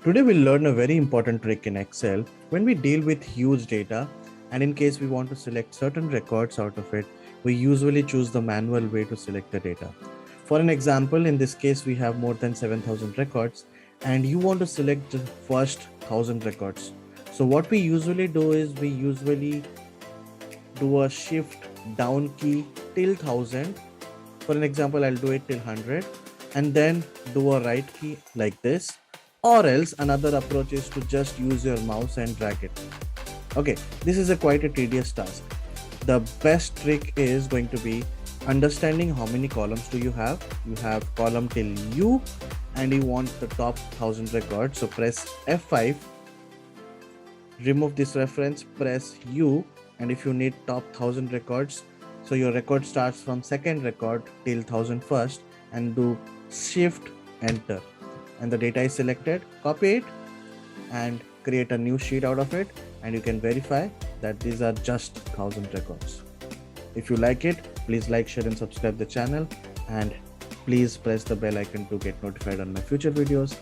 Today we'll learn a very important trick in Excel when we deal with huge data, and in case we want to select certain records out of it, we usually choose the manual way to select the data. For an example, in this case we have more than 7,000 records and you want to select the first 1,000 records. So what we usually do is we usually do a shift down key till 1,000. For an example, I'll do it till 100 and then do a right key like this, or else another approach is to just use your mouse and drag it. Okay, this is a quite a tedious task. The best trick is going to be understanding how many columns do you have. You have column till U and you want the top 1,000 records. So press F5, remove this reference, press U, and if you need top 1,000 records, so your record starts from second record till 1,000 first, and do shift enter and the data is selected. Copy it and create a new sheet out of it, and you can verify that these are just 1,000 records. If you like it, please like, share and subscribe the channel, and please press the bell icon to get notified on my future videos.